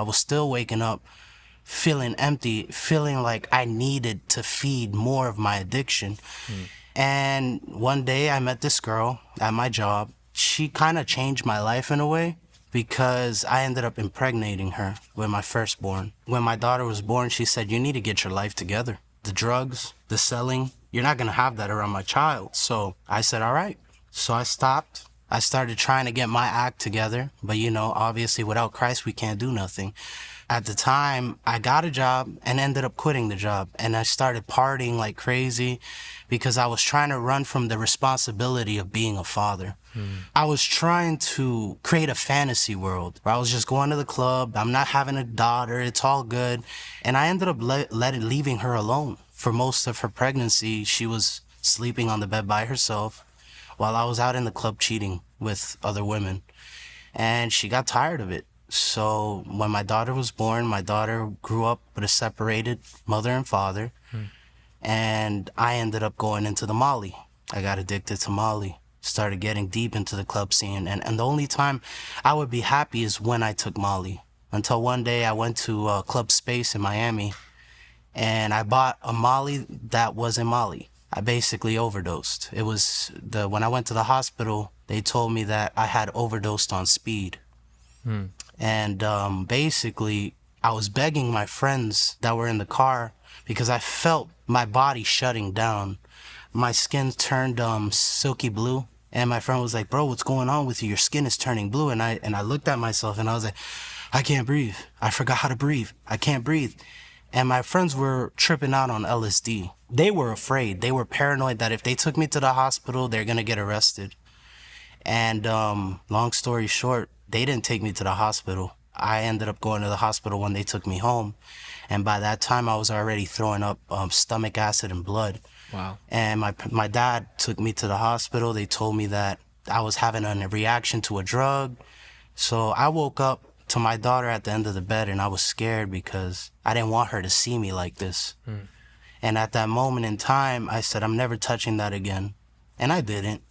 I was still waking up feeling empty, feeling like I needed to feed more of my addiction. And one day I met this girl at my job. She kind of changed my life in a way because I ended up impregnating her with my firstborn. When my daughter was born, she said, "You need to get your life together. The drugs, the selling, you're not going to have that around my child." So I said, all right. So I stopped. I started trying to get my act together. But, obviously without Christ, we can't do nothing. At the time, I got a job and ended up quitting the job. And I started partying like crazy because I was trying to run from the responsibility of being a father. I was trying to create a fantasy world where I was just going to the club. I'm not having a daughter. It's all good. And I ended up leaving her alone. For most of her pregnancy, she was sleeping on the bed by herself while I was out in the club cheating with other women. And she got tired of it. So when my daughter was born, my daughter grew up with a separated mother and father. And I ended up going into the Molly. I got addicted to Molly, started getting deep into the club scene. And the only time I would be happy is when I took Molly. Until one day I went to Club Space in Miami and I bought a Molly that wasn't Molly. I basically overdosed. When I went to the hospital, they told me that I had overdosed on speed. And basically, I was begging my friends that were in the car because I felt my body shutting down. My skin turned silky blue. And my friend was like, "Bro, what's going on with you? Your skin is turning blue." And I looked at myself and I was like, "I can't breathe. I forgot how to breathe. I can't breathe." And my friends were tripping out on LSD. They were afraid. They were paranoid that if they took me to the hospital, they're going to get arrested. And long story short, they didn't take me to the hospital. I ended up going to the hospital when they took me home. And by that time, I was already throwing up stomach acid and blood. Wow. And my dad took me to the hospital. They told me that I was having a reaction to a drug. So I woke up to my daughter at the end of the bed, and I was scared because I didn't want her to see me like this. And at that moment in time, I said, "I'm never touching that again." And I didn't.